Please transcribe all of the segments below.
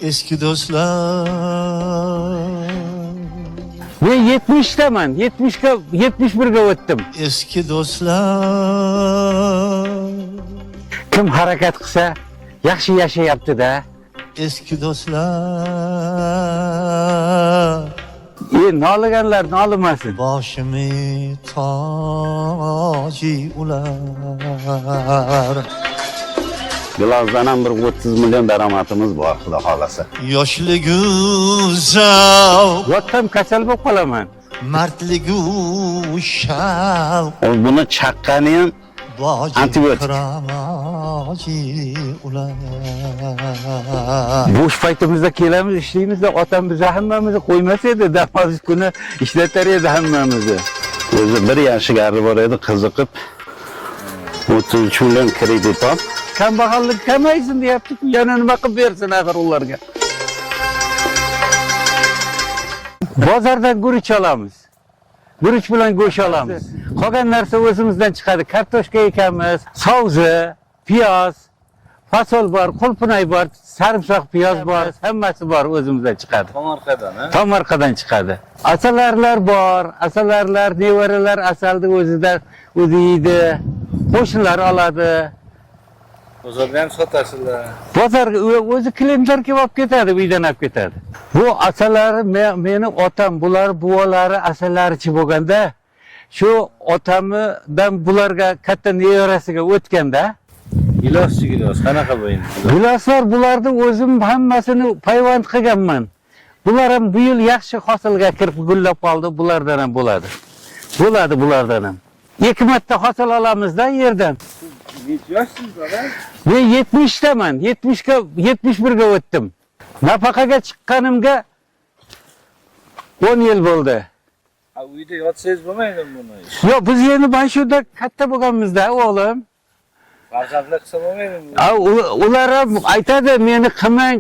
eski do'stlar. Men 70'daman. 71'ga o'tdim. Eski do'stlar. Kim harakat qilsa, yaxshi yashayapti-da. Eski do'stlar. Noliganlar nolimasin. Boshimi toji ular. Gilozdan ham bir 30 million daromadimiz bor, xudo xolasa. Yoshligu zavq, Yotsam kasal bo'lib qolaman. mardligu shavq, Buni chaqqani ham boji Antibiotik. kiramoji ular. Bo'sh paytimizda kelamiz, ishlaymiz-da, otam bizni hammamizni qo'ymas edi, dam olish kuni ishlatar edi hammamizni. o'zi bir yashigari bor edi, qiziqib 33 million kredit olib, Kambag'allik kamaysin deyapti-ku, yana nima qilib bersin axir ularga. Bozordan guruch olamiz. Guruch bilan go'sht olamiz. Qolgan narsa o'zimizdan chiqadi. Kartoshka ekamiz, savzi, piyoz, fasol bor, qulpunay bor, sarimsoq piyoz bor, hammasi bor o'zimizdan chiqadi. Tomorqadan, ha? Tomorqadan chiqadi. Asallarlar bor, asallarlar, nevaralar asalni o'zi yeydi. Qo'shnilar oladi. Bozorda ham sotasizlar. Bozorga o'zi klientlar kelib olib ketadi, uydan olib ketadi. Bu asalari meni otam, bular buvalari asalarichi bo'lganda, shu otamdan bularga katta nevarasiga o'tganda, Gilos, qanaqa bo'yin? giloslar bularni o'zim hammasini payvand qilganman. Bular ham bu yil yaxshi hosilga kirib gullab qoldi, bulardan ham bo'ladi. Bo'ladi bulardan ham. 2 marta hosil olamizda yerdan. Necha yoshsiz, bola? Men 70'daman. 71'ga o'tdim. Nafaqaga chiqqanimga 10 yil bo'ldi. Ha, uyda yotsangiz bo'lmaydimi buni? Yo'q, biz endi mana shunda katta bo'lganmizda, o'g'lim. Farzandlar qilsa bo'lmaydimi? Ular ham aytadi, meni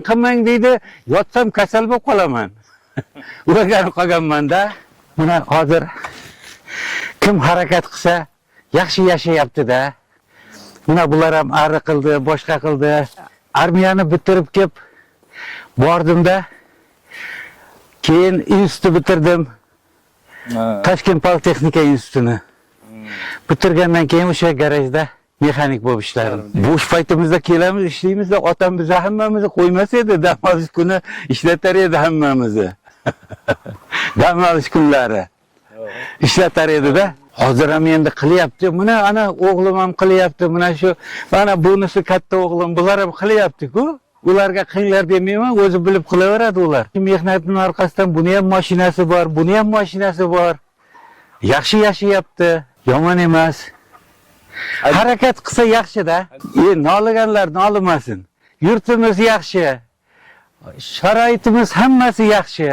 qilmang deydi, yotsam kasal bo'lib qolaman. O'rganib qolganman-da. Mana hozir kim harakat qilsa, yaxshi yashayapti-da. Mana bular ham ari qildi, boshqa qildi. Armiyani bitirib kelib bordim-da. Keyin institutni bitirdim. Toshkent Politexnika institutini. Bitirgandan keyin o'sha garajda mexanik bo'lib ishladim. Bo'sh paytimizda kelamiz, ishlaymiz-da, otam bizni hammamizni qo'ymas edi, dam olish kuni ishlatar edi hammamizni. Dam olish kunlari ishlatar edi-da. Hozir ham endi qilyapti. Mana ana o'g'lim ham qilyapti. Mana shu, mana bunisi katta o'g'lim, bular ham qilyapti-ku. Ularga qiyinlar demayman, o'zi bilib qilaveradi ular. Mehnatning orqasidan buni ham mashinasi bor, buni ham mashinasi bor. Yaxshi yashayapti, yomon emas. Harakat qilsa yaxshi-da. Noliganlar nolimasin. Yurtimiz yaxshi. Sharoitimiz hammasi yaxshi.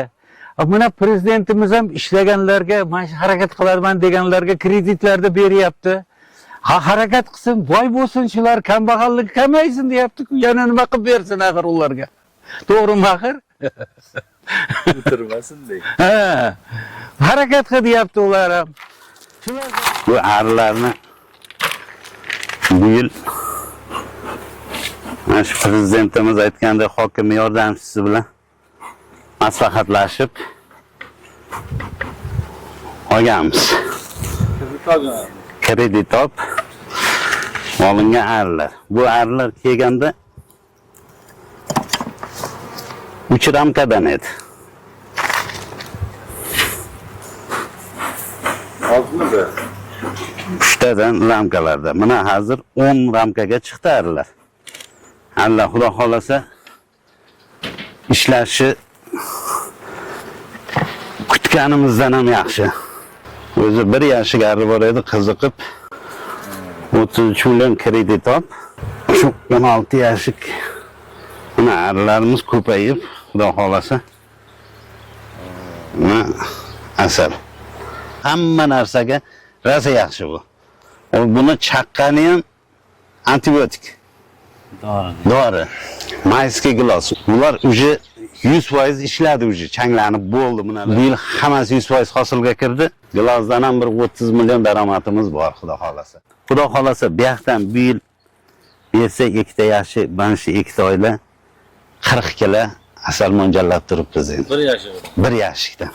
Mana prezidentimiz ham ishlaganlarga, mana harakat qilaman deganlarga kreditlarni beryapti. Harakat qilsin, boy bo'lsin, shular kambag'allik kamaysin deyapti-ku, yana nima qilib bersin axir ularga. To'g'rimi axir? O'tirmasin dey. Ha. Harakat qil deyapti ular ham. bu arilarni bu yil mana shu prezidentimiz aytgandek hokim yordamchisi bilan maslahatlashib olganmiz. Kredit olib olingan arilar. Bu arilar kelganda 3 ramkadan edi. Oltmida. 3tadan ramkalarda. Mana hozir 10 ramkaga chiqdi arilar. Allah xudo xolasa ishlashi kutganimizdan ham yaxshi. O'zi bir yashigari bor edi, qiziqib 33 million kredit olib, shu 16 yoshlik mana arilarimiz ko'payib, xudo xolasa mana asal. Hamma narsaga rosa yaxshi bu. Buni chaqqani ham antibiotik. Dori. Mayskiy gilos. Ular uje 100% ishladi uje, changlanib bo'ldi bunalar. Bu yil hammasi 100% hosilga kirdi. Gilozdan ham bir 30 million daromadimiz bor, xudo xolasa. Xudo xolasa bu yoqdan bu yil bersa ikkita yaxshi, mana shu ikkita oila 40 kilo asal mo'ljallab turibmiz endi. 1 yoshida. 1 yoshlikdan.